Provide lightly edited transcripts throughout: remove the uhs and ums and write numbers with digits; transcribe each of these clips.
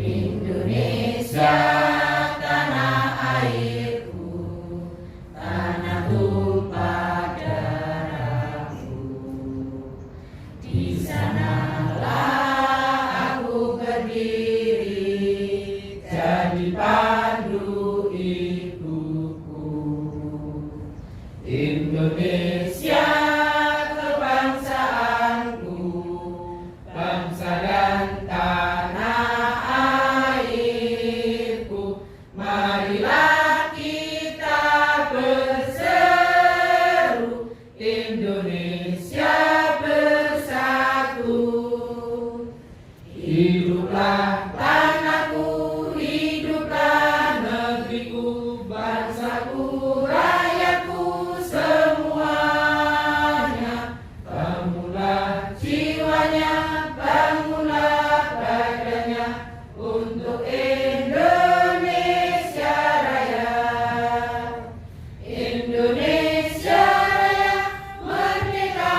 Indonesia, tanah airku, tanah tumpah darahku. Di sanalah aku berdiri, jadi pandu ibuku. Indonesia, kebangsaanku, bangsa dan tanah airku. Marilah kita berseru, Indonesia bersatu. Hiduplah tanahku, hiduplah negeriku, bangsaku, rakyatku semuanya. Bangunlah jiwanya, bangunlah badannya untuk Indonesia Raya. Indonesia Raya, merdeka,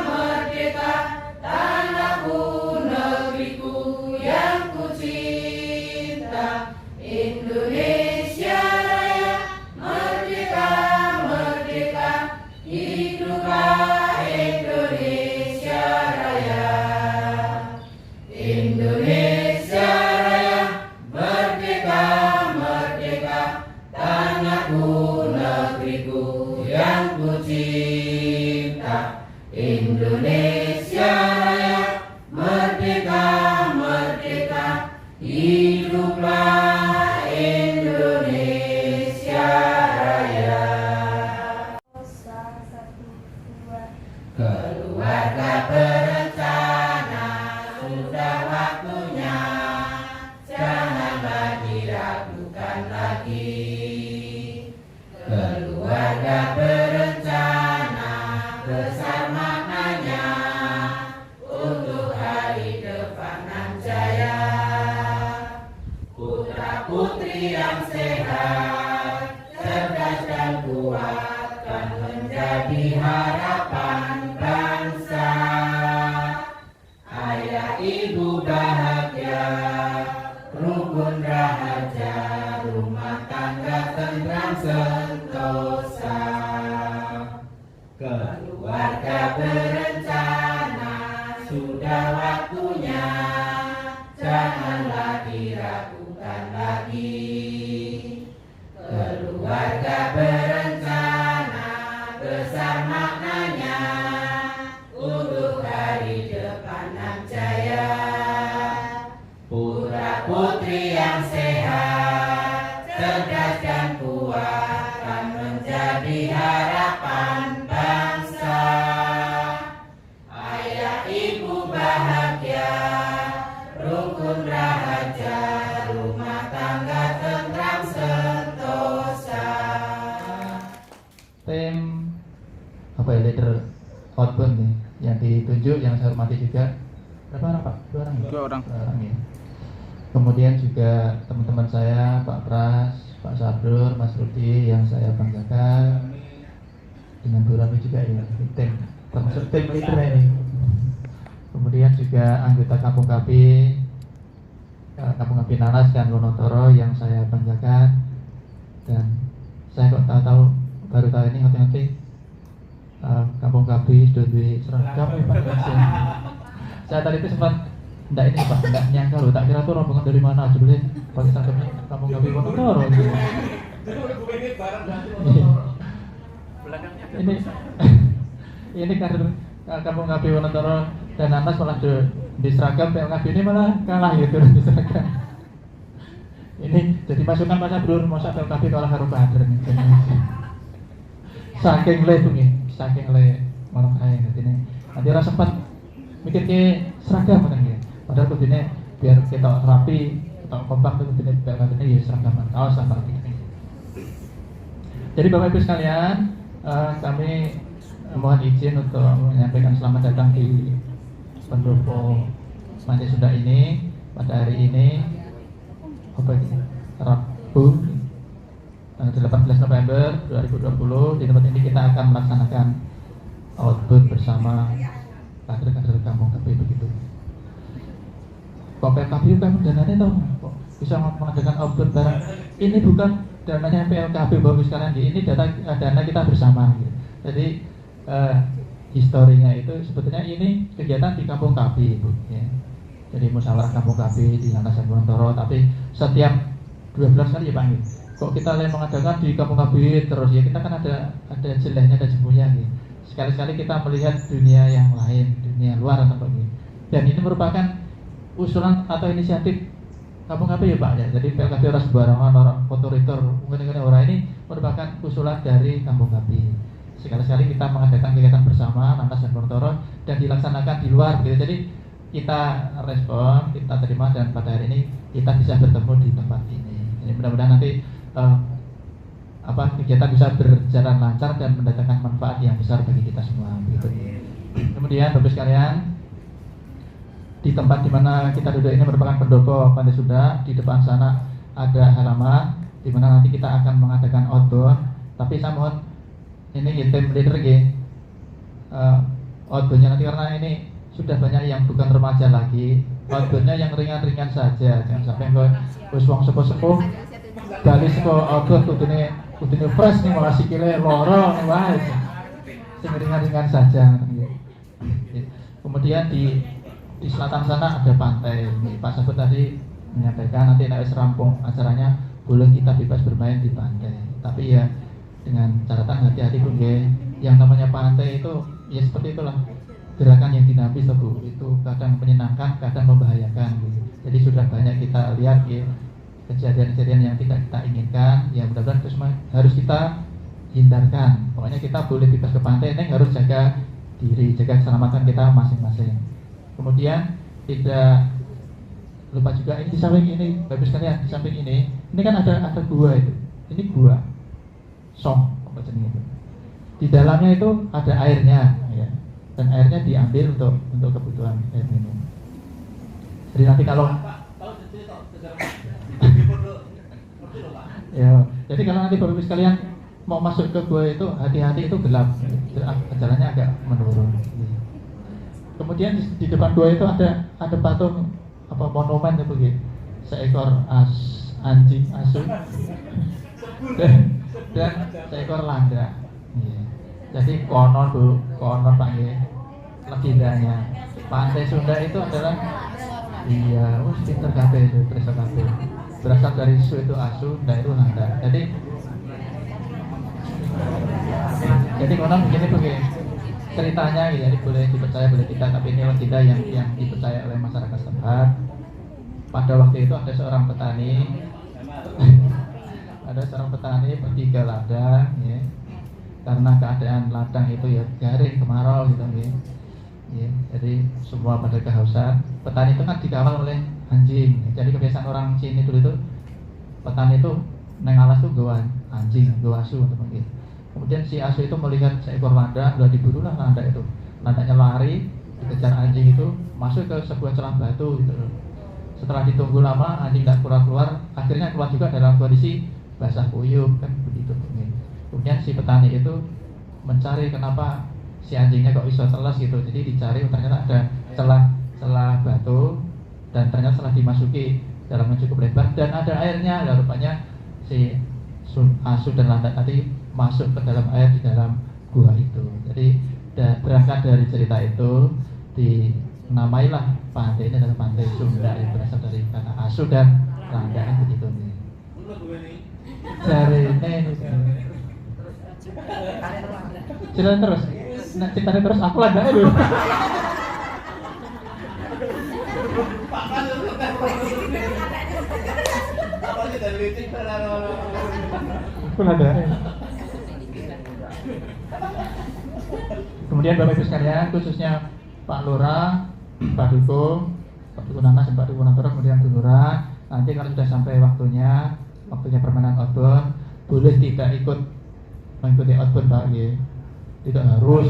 merdeka, tanahku, negeriku yang ku cinta. Indonesia Raya, merdeka, merdeka, hiduplah Indonesia Raya. Indonesia Raya, merdeka, merdeka, tanahku, negeriku yang ku cinta. Indonesia Raya, merdeka, merdeka, hiduplah Indonesia Raya. Keluarga berencana, sudah waktunya, janganlah diragukan lagi. Keluarga berencana, besar maknanya untuk hari depan nan jaya. Putra putri yang sehat, cerdas dan kuat, kan menjadi harapan bangsa. Ayah ibu bahagia, rukun rahaja, rumah tangga tentram sentosa. Keluarga berencana, sudah waktunya, janganlah diragukan lagi. Keluarga berencana, besar maknanya untuk hari depan nan jaya. Putra putri yang sehat, cerdas dan kuat, kan menjadi harapan bangsa. Ayah ibu bahagia, rukun rahaja, rumah tangga tentram sentosa. Tim leader outbound nih yang ditunjuk, yang saya hormati juga. Berapa orang Pak? 2 orang ya? 2 orang. 2 orang ya. Kemudian juga teman-teman saya, Pak Pras, Pak Sabrur, Mas Rudi yang saya banggakan, dengan Bu Rami juga ya, tim, termasuk tim leader ini. Kemudian juga anggota Kampung Kapi Nanas dan Wonotoro yang saya banggakan. Dan saya kok baru tahu ini hati-hati Kampung Kapi sudah di seragam ya Pak. Saya tadi itu sempat enggak ini Pak, enggak nyangka loh, tak kira tuh rombongan dari mana, sebelumnya pakai seragamnya Kampung Kapi Wonotoro gitu. Ini kader Kampung Kapi Wonotoro dan Nanas malah di seragam PLKB ini malah kalah gitu di seragam. Ini jadi masukan Mas Abdul, masa PLKB kalah karo kader nih. Saking le tuh nih, saking le malah kayak gitu nih. Nanti orang sempat mikir ke seragam kan ya. Padahal kudune biar kita rapi, kita kompak tuh kudune PLKB ini ya seragaman kaos apa gitu. Jadi Bapak Ibu sekalian, kami mohon izin untuk menyampaikan selamat datang di pendopo Mandi Sunda ini pada hari ini Rabu 18 November 2020 di tempat ini kita akan melaksanakan outbound bersama kader-kader kampung KP begitu. Kok PKB kan dananya tahu kok bisa mengadakan outbound bareng. Ini bukan dananya PLKB bagus sekalian, ini dana kita bersama. Gitu. Jadi historinya itu sebetulnya ini kegiatan di kampung KB, Bu. Ya. Jadi musyawarah kampung KB di Landasan Gunung, tapi setiap 12 kali ya Pak. Gitu. Kok kita mengadakan di kampung KB terus ya, kita kan ada jeleknya ada jempunya gitu. Sekali-sekali kita melihat dunia yang lain, dunia luar atau begini. Dan ini merupakan usulan atau inisiatif kampung KB ya Pak ya. Jadi PLKB orang sembarangan, orang otoriter, mungkin orang ini merupakan usulan dari kampung KB. Sekali-sekali kita mengadakan kegiatan bersama Lantas dan Montoro dan dilaksanakan di luar gitu. Jadi kita respon, kita terima dan pada hari ini kita bisa bertemu di tempat ini. Jadi mudah-mudahan nanti kegiatan bisa berjalan lancar dan mendatangkan manfaat yang besar bagi kita semua gitu. Kemudian Bapak sekalian, di tempat di mana kita duduk ini merupakan pendopo Pantai Sunda. Di depan sana ada halaman di mana nanti kita akan mengadakan outbound. Tapi saya mohon ini tim leader outboundnya nanti karena ini sudah banyak yang bukan remaja lagi. Outboundnya yang ringan-ringan saja, jangan sampai wis wong sepuh-sepuh bali saka outbound kudune fresh nih malah sikile loro nih wae. Sing ringan-ringan saja. Kemudian di selatan sana ada pantai. Pak Sabut tadi menyampaikan nanti nek wis rampung acaranya boleh kita bebas bermain di pantai. Tapi ya dengan catatan hati-hati Bu nggih. Yang namanya pantai itu ya seperti itulah. Gerakan yang dinamis Bu, itu kadang menyenangkan, kadang membahayakan gitu. Jadi sudah banyak kita lihat gitu, kejadian-kejadian yang tidak kita inginkan. Ya mudah-mudahan itu semua harus kita hindarkan. Pokoknya kita boleh bebas ke pantai, ini harus jaga diri, jaga keselamatan kita masing-masing. Kemudian tidak lupa juga ini di samping ini, bagus sekalian di samping ini kan ada gua itu. Ini gua song apa jenis itu. Di dalamnya itu ada airnya, ya. Dan airnya diambil untuk kebutuhan air minum. Jadi nanti kalau ya, jadi kalau nanti Bapak Ibu sekalian mau masuk ke gua itu hati-hati, itu gelap, jalannya agak menurun. Kemudian di depan gua itu ada patung apa monumen itu gitu, seekor anjing asu dan seekor landa. Ya. Jadi konon Pak ya, legendanya Pantai Sunda itu adalah pinter kabeh itu, preso kabeh. Berasal dari su itu asu, dan itu landa. Jadi konon begini ceritanya gitu, jadi boleh dipercaya boleh tidak, tapi ini legenda yang dipercaya oleh masyarakat setempat. Pada waktu itu ada seorang petani pergi ke ladang ya. Karena keadaan ladang itu ya garing, kemarau gitu ya. Jadi semua pada kehausan. Petani itu kan dikawal oleh anjing. Jadi kebiasaan orang sini dulu itu petani itu neng alas tuh gawa anjing, gawa asu untuk begitu. Kemudian si asu itu melihat seekor landa, udah diburulah landa itu. Landanya lari, dikejar anjing itu, masuk ke sebuah celah batu gitu. Setelah ditunggu lama, anjing tidak keluar, akhirnya keluar juga dalam kondisi basah kuyup kan begitu. Kemudian si petani itu mencari kenapa si anjingnya kok bisa telas gitu. Jadi dicari, ternyata ada celah batu dan ternyata setelah dimasuki dalamnya cukup lebar dan ada airnya. Dan rupanya si asu dan landa tadi masuk ke dalam air di dalam gua itu. Jadi berangkat dari cerita itu dinamailah pantai ini adalah Pantai Sunda yang berasal dari kata asu dan landa kan begitu nih. Cari ini. Jalan terus. Nah, ceritanya terus aku lada dulu. Aku lada. Kemudian Bapak Ibu sekalian, khususnya Pak Lurah, Pak Duko Nanas, Pak Duko Nantoro, kemudian Bu Lurah, nanti kalau sudah sampai waktunya permainan outbound, boleh tidak ikut mengikuti outbound Pak ya. Tidak harus.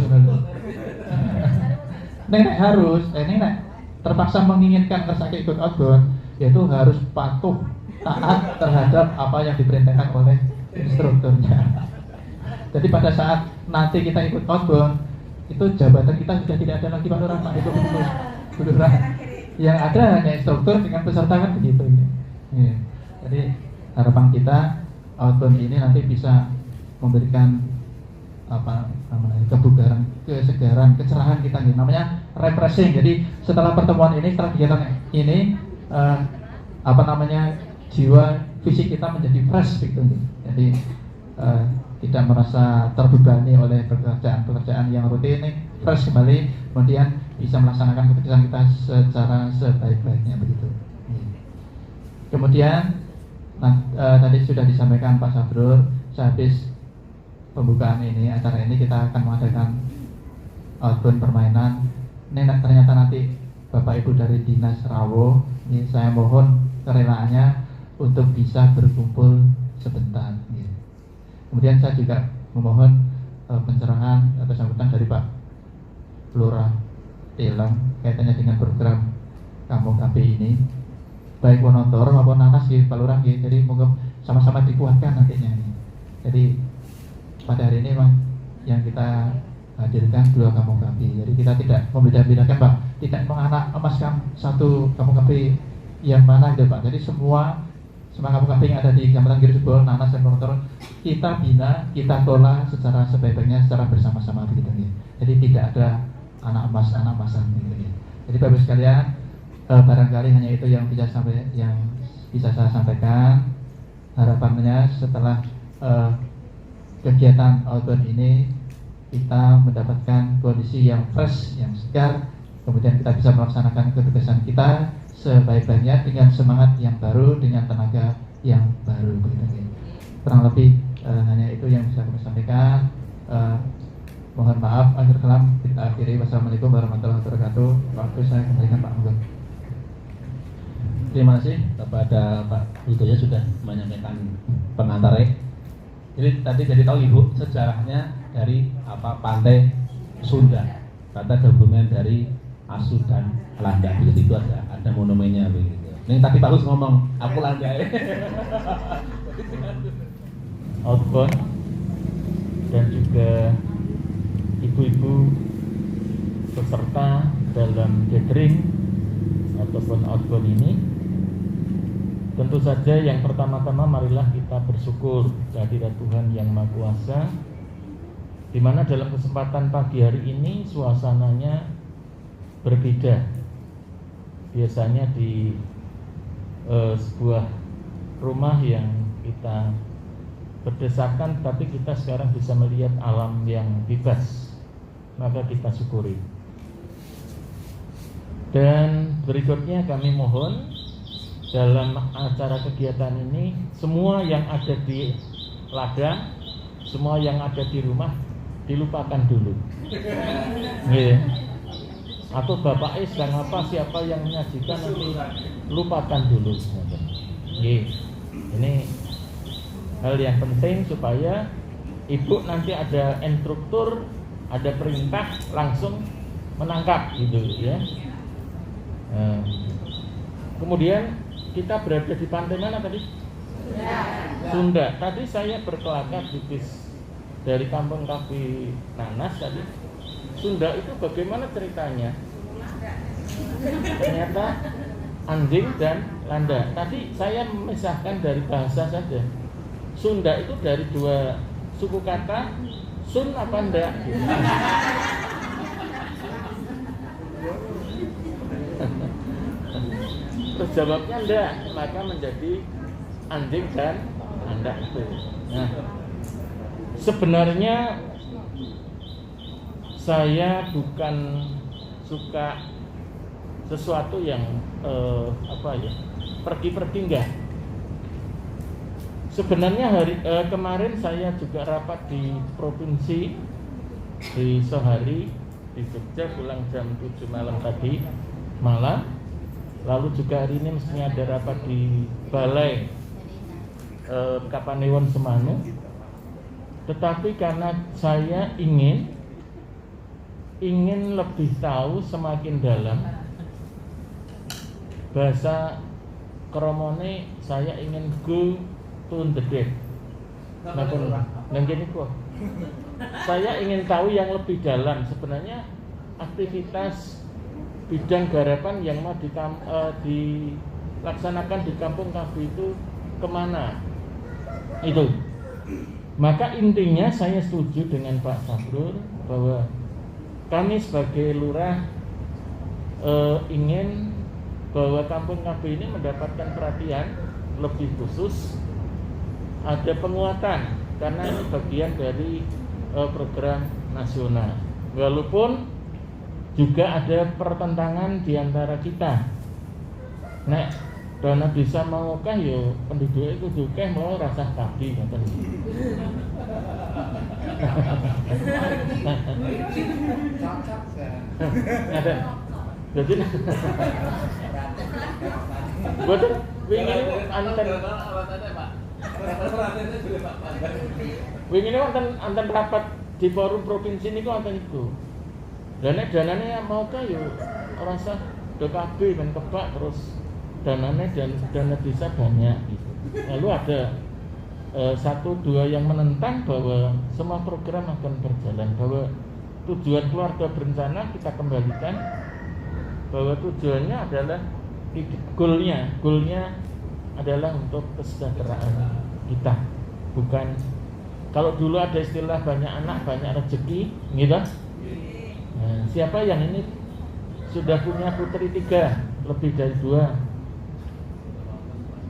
Nek harus, nek terpaksa menginginkan kersake ikut outbound, yaitu harus patuh taat terhadap apa yang diperintahkan oleh instrukturnya. Jadi pada saat nanti kita ikut outbound, itu jabatan kita sudah tidak ada lagi Pak Lurah, Pak itu Bu Lurah. Yang ada hanya instruktur dengan peserta kan begitu. Ya. Jadi harapan kita outbound ini nanti bisa memberikan apa namanya kebugaran, kesegaran, kecerahan kita gitu. Namanya refreshing. Jadi setelah pertemuan ini, setelah kegiatan ini apa namanya jiwa fisik kita menjadi fresh gitu. Jadi tidak merasa terbebani oleh pekerjaan yang rutin, fresh kembali, kemudian bisa melaksanakan keputusan kita secara sebaik-baiknya begitu. Kemudian tadi sudah disampaikan Pak Sabrul, sehabis pembukaan ini, acara ini kita akan mengadakan outbound permainan. Ini ternyata nanti Bapak Ibu dari Dinas Rawo, ini saya mohon kerelaannya untuk bisa berkumpul sebentar. Kemudian saya juga memohon pencerahan atau sambutan dari Pak Lurah Telang kaitannya dengan program Kampung KP ini, baik Wonotor maupun Nanas Pak Lurah. Jadi moga sama-sama dikuatkan nantinya. Jadi pada hari ini memang yang kita hadirkan 2 kampung KP. Jadi kita tidak membeda-bedakan Pak, tidak mengemaskan satu kampung KP yang mana gitu Pak. Jadi semua kampung KP yang ada di Kecamatan Girjebol, Nanas dan Wonotor kita bina, kita kelola secara sebaik-baiknya, secara bersama-sama begitu ya. Jadi tidak ada anak emasan gitu ya. Jadi Bapak sekalian, barangkali hanya itu yang bisa saya sampaikan. Harapannya setelah kegiatan outbound ini kita mendapatkan kondisi yang fresh, yang segar, kemudian kita bisa melaksanakan ketugasan kita sebaik-baiknya dengan semangat yang baru, dengan tenaga yang baru begitu. Kurang lebih hanya itu yang bisa kami sampaikan. Mohon maaf, akhir kalam kita akhiri. Wassalamualaikum warahmatullahi wabarakatuh. Waktu saya kembalikan Pak Munggun. Terima kasih kepada Pak Widoyo sudah menyampaikan pengantarnya. Jadi tadi jadi tahu Ibu sejarahnya dari pantai Sunda, kata gabungan dari Asu dan Landa, begitu. Itu ada monumennya begitu. Ini tadi Pak Gus ngomong, aku Landa. Outbound dan juga ibu-ibu peserta dalam gathering ataupun outbound ini, tentu saja yang pertama-tama marilah kita bersyukur kehadirat Tuhan Yang Maha Kuasa, di mana dalam kesempatan pagi hari ini suasananya berbeda. Biasanya di sebuah rumah yang kita berdesakan, tapi kita sekarang bisa melihat alam yang bebas, maka kita syukuri. Dan berikutnya kami mohon dalam acara kegiatan ini, semua yang ada di ladang, semua yang ada di rumah dilupakan dulu. Atau Bapak sedang apa, siapa yang menyajikan, nanti lupakan dulu. Ini hal yang penting supaya ibu nanti ada instruktur, ada perintah langsung menangkap gitu ya. Kemudian kita berada di pantai mana tadi? Sunda. Tadi saya berkelakar di bis dari Kampung Kapi Nanas tadi. Sunda itu bagaimana ceritanya? Ternyata anjing dan landa. Tadi saya memisahkan dari bahasa saja. Sunda itu dari 2 suku kata, sun apa ndak? Terus jawabnya ndak, maka menjadi anjing dan anda itu. Nah, sebenarnya saya bukan suka sesuatu yang pergi-pergi enggak. Sebenarnya kemarin saya juga rapat di provinsi di Sohari di Jogja, pulang jam 7 malam tadi malam. Lalu juga hari ini mestinya ada rapat di Balai Kapanewon Semanu. Tetapi karena saya ingin lebih tahu semakin dalam bahasa Kromone, saya ingin go to the dead. Gini kok. Saya ingin tahu yang lebih dalam sebenarnya aktivitas bidang garapan yang mau dilaksanakan di Kampung Kabi itu kemana? Itu. Maka intinya saya setuju dengan Pak Sabrul bahwa kami sebagai lurah ingin bahwa Kampung Kabi ini mendapatkan perhatian lebih khusus, ada penguatan karena ini bagian dari program nasional. Walaupun juga ada pertentangan di antara kita. Nek dana bisa mau kah yo penduduk itu juga mau rasa kaki ngoten. Jadi betul wingi anten rapat di forum provinsi niku wonten iku. Lah nek danane mau kah yo rasa DKB men kebak terus dananya dan dana desa banyak gitu. Lalu ada 1-2 yang menentang bahwa semua program akan berjalan, bahwa tujuan keluarga berencana kita kembalikan, bahwa tujuannya adalah goalnya adalah untuk kesejahteraan kita, bukan kalau dulu ada istilah banyak anak banyak rezeki gitu. Nah, siapa yang ini sudah punya putri 3 lebih dari 2,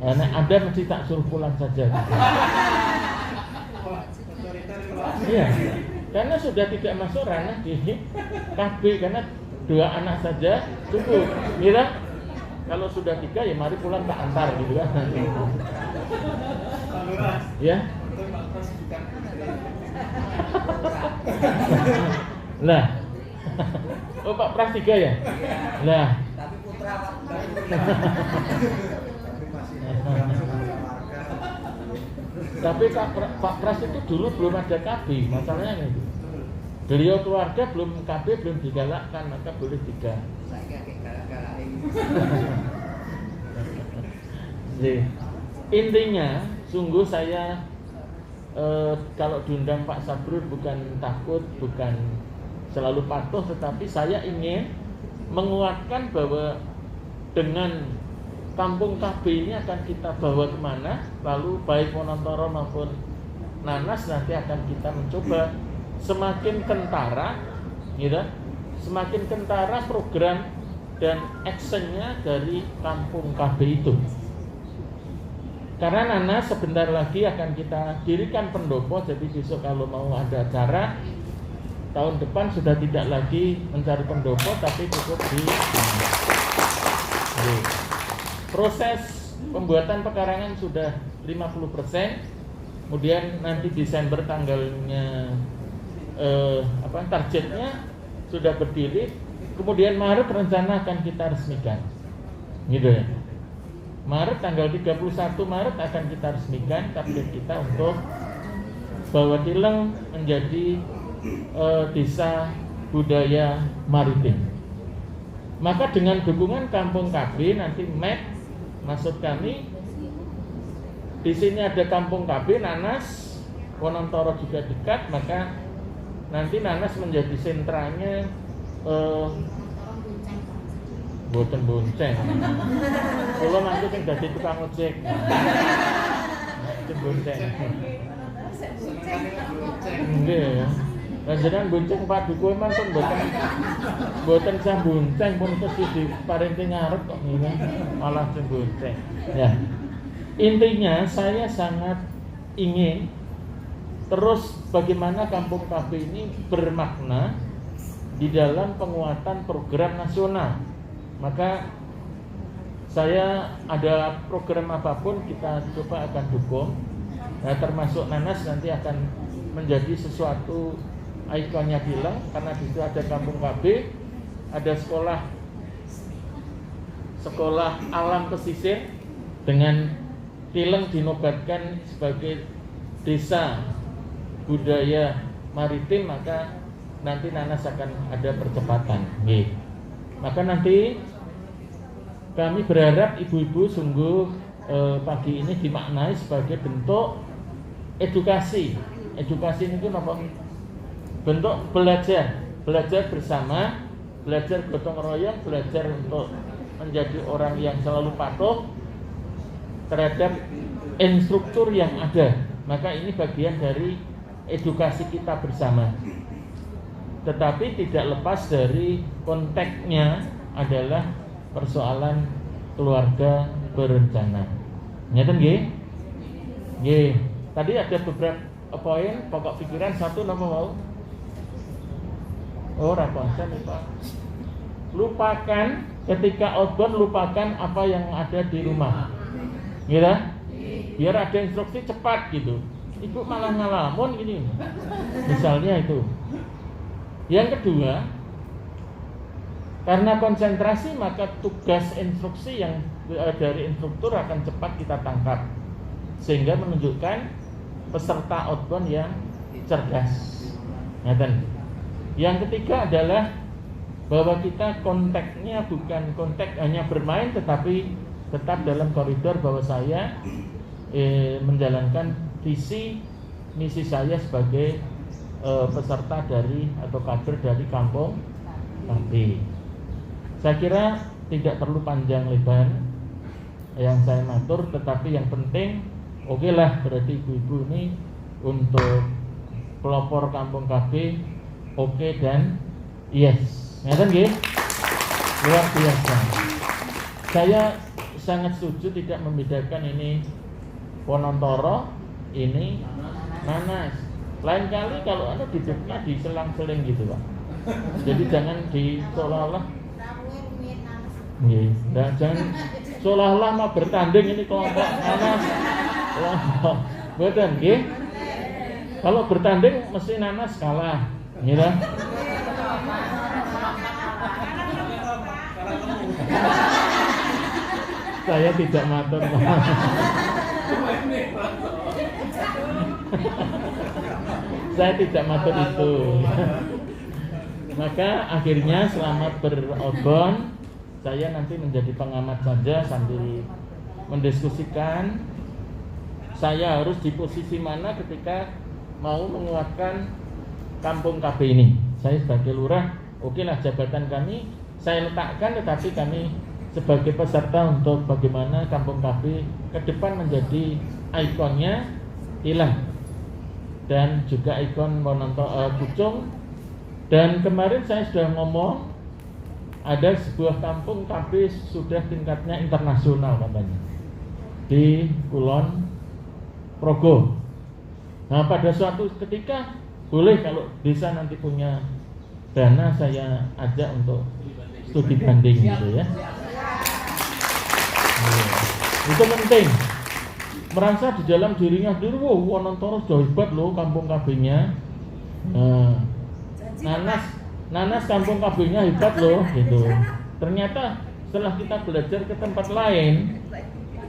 nah, Anda mesti tak suruh pulang saja gitu. Iya, karena sudah tidak masuk ranah di KB, karena 2 anak saja cukup. Mira, kalau sudah 3 ya mari pulang tak antar gitu kan. Ya. Lah. Oh Pak Pras 3 ya? Lah. Tapi putra Pak. Tapi Pak Pras itu dulu belum ada KB, masalahnya itu. Beliau keluarga belum KB, belum digalakkan, maka boleh 3. Intinya, sungguh saya kalau diundang Pak Sabrul bukan takut, bukan selalu patuh, tetapi saya ingin menguatkan bahwa dengan Kampung KB ini akan kita bawa kemana, lalu baik Wonontoro maupun Nanas nanti akan kita mencoba semakin kentara, gitu, semakin kentara program dan actionnya dari Kampung KB itu. Karena Nanas sebentar lagi akan kita dirikan pendopo, jadi besok kalau mau ada acara tahun depan sudah tidak lagi mencari pendopo, tapi cukup di proses pembuatan pekarangan sudah 50%. Kemudian nanti Desember tanggalnya targetnya sudah berdiri. Kemudian Maret rencana akan kita resmikan. Gitu ya. Maret tanggal 31 Maret akan kita resmikan target kita untuk bahwa Tileng menjadi desa budaya maritim. Maka dengan dukungan Kampung KB nanti map maksud kami di sini ada Kampung KB, Nanas, Wonontoro juga dekat, maka nanti Nanas menjadi sentranya boten bonceng. Kalau nanti yang jadi tukang ojek, bonceng. Enggak. Panjenengan bonceng Pak Dukuh man pun boten sah bonceng pun terus di parenting ngarep kok ngene malah sing bonceng. Ya. Intinya saya sangat ingin terus bagaimana Kampung KB ini bermakna di dalam penguatan program nasional. Maka saya ada program apapun kita coba akan dukung. Nah, termasuk Nanas nanti akan menjadi sesuatu ikonnya Tileng karena di situ ada Kampung KB, ada sekolah alam pesisir dengan Tileng dinobatkan sebagai desa budaya maritim, maka nanti Nanas akan ada percepatan. Maka nanti kami berharap ibu-ibu sungguh pagi ini dimaknai sebagai bentuk edukasi itu apa? Bentuk belajar bersama, belajar gotong royong, belajar untuk menjadi orang yang selalu patuh terhadap instruktur yang ada. Maka ini bagian dari edukasi kita bersama. Tetapi tidak lepas dari konteksnya adalah persoalan keluarga berencana. Ngeten nggih? Nggih. Tadi ada beberapa poin pokok pikiran. Satu napa mau? Oh, rapasan nih Pak. Lupakan ketika outbound, lupakan apa yang ada di rumah. Gitu? Biar ada instruksi cepat gitu. Ibu malah ngalamun gini. Misalnya itu. Yang kedua, karena konsentrasi maka tugas instruksi yang dari instruktur akan cepat kita tangkap, sehingga menunjukkan peserta outbound yang cerdas. Yang ketiga adalah bahwa kita konteksnya bukan konteks hanya bermain, tetapi tetap dalam koridor bahwa saya menjalankan visi misi saya sebagai peserta dari atau kader dari kampung KB. Saya kira tidak perlu panjang lebar yang saya matur, tetapi yang penting oke lah, berarti ibu-ibu ini untuk pelopor kampung KB oke dan yes. Ngeten nggih? Luar biasa. Saya sangat setuju tidak membedakan ini Wonontoro, ini Nanas. Lain kali kalau Anda duduknya di selang-seling gitu Pak. Jadi jangan di seolah-olah jangan seolah-olah mau bertanding ini kelompok Nanas. Kelompok betul nggih? Kalau bertanding mesti Nanas kalah, gitu. Saya tidak matur. Saya tidak matur itu. Maka akhirnya selamat beroutbound. Saya nanti menjadi pengamat saja sambil mendiskusikan saya harus di posisi mana ketika mau menguatkan kampung KB ini. Saya sebagai lurah, oke lah jabatan kami saya letakkan, tetapi kami sebagai peserta untuk bagaimana kampung KB ke depan menjadi ikonnya hilang, dan juga ikon Pucung. Dan kemarin saya sudah ngomong ada sebuah kampung KB sudah tingkatnya internasional katanya di Kulon Progo. Nah, pada suatu ketika boleh kalau desa nanti punya dana saya ajak untuk studi banding gitu ya. Itu penting. Merasa di dalam dirinya sendiri, wah Wonontoro sudah hebat loh kampung KB-nya. Nanas kampung KB-nya hebat loh gitu. Ternyata setelah kita belajar ke tempat lain,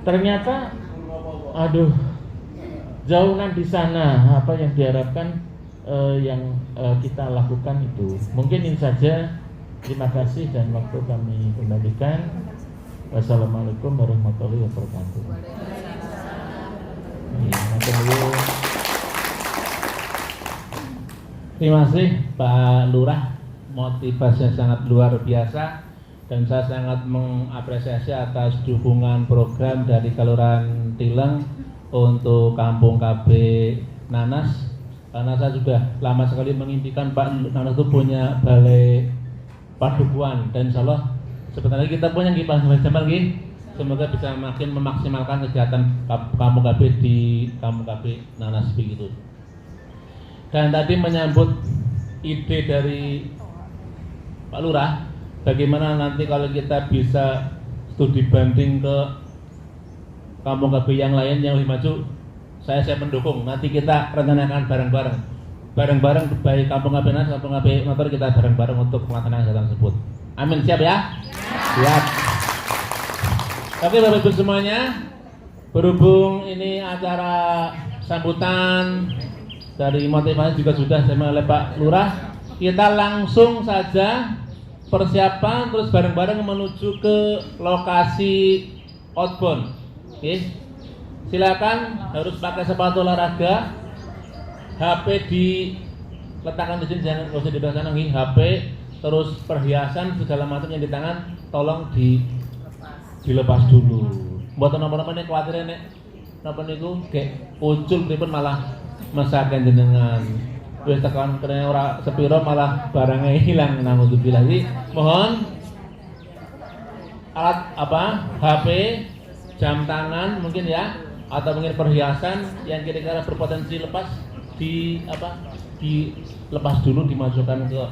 ternyata aduh jauhan di sana apa yang diharapkan yang kita lakukan itu. Mungkin ini saja. Terima kasih dan waktu kami kembalikan. Wassalamualaikum warahmatullahi wabarakatuh. Terima kasih Pak Lurah, motivasinya sangat luar biasa dan saya sangat mengapresiasi atas dukungan program dari Kelurahan Tileng untuk Kampung KB Nanas. Karena saya sudah lama sekali mengimpikan Pak Nanas itu punya balai padukuhan, dan insya Allah sebentar lagi kita punya Pak Jamal Nggih. Semoga bisa makin memaksimalkan kegiatan Kampung KB di Kampung KB Nanas begitu. Dan tadi menyambut ide dari Pak Lurah, bagaimana nanti kalau kita bisa studi banding ke Kampung KB yang lain yang lebih maju, saya mendukung. Nanti kita rencanakan bareng-bareng baik Kampung KB Nanas, Kampung KB Motor, kita bareng-bareng untuk melaksanakan kegiatan tersebut. Amin, siap ya? Siap. Oke Bapak Ibu semuanya, berhubung ini acara sambutan dari motivasi juga sudah sama oleh Pak Lurah, kita langsung saja persiapan terus bareng-bareng menuju ke lokasi outbound. Oke. silakan, harus pakai sepatu olahraga. HP diletakkan di sini, jangan nggak usah di belakang lagi. HP, terus perhiasan segala macam yang di tangan, tolong dilepas dulu. Buat nomor-nomor ini khawatir nek napa niku kayak ucul pripun malah masakan jenengan. Wis tekan kene ora sepiro malah barangnya hilang. Naudzubillah. Mohon alat HP, jam tangan mungkin ya, atau mungkin perhiasan yang kira-kira berpotensi lepas dilepas dulu, dimasukkan ke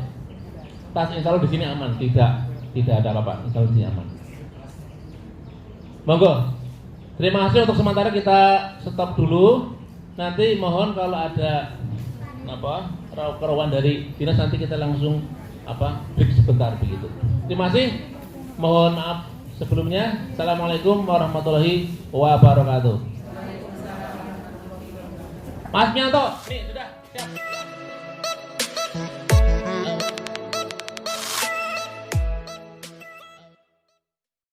tas. Insya Allah di sini aman, tidak ada apa-apa. Insya Allah di sini aman. Monggo. Terima kasih, untuk sementara kita stop dulu. Nanti mohon kalau ada keruan dari dinas nanti kita langsung break sebentar begitu. Terima kasih. Mohon maaf sebelumnya. Assalamualaikum warahmatullahi wabarakatuh. Mas Mianto, nih sudah siap.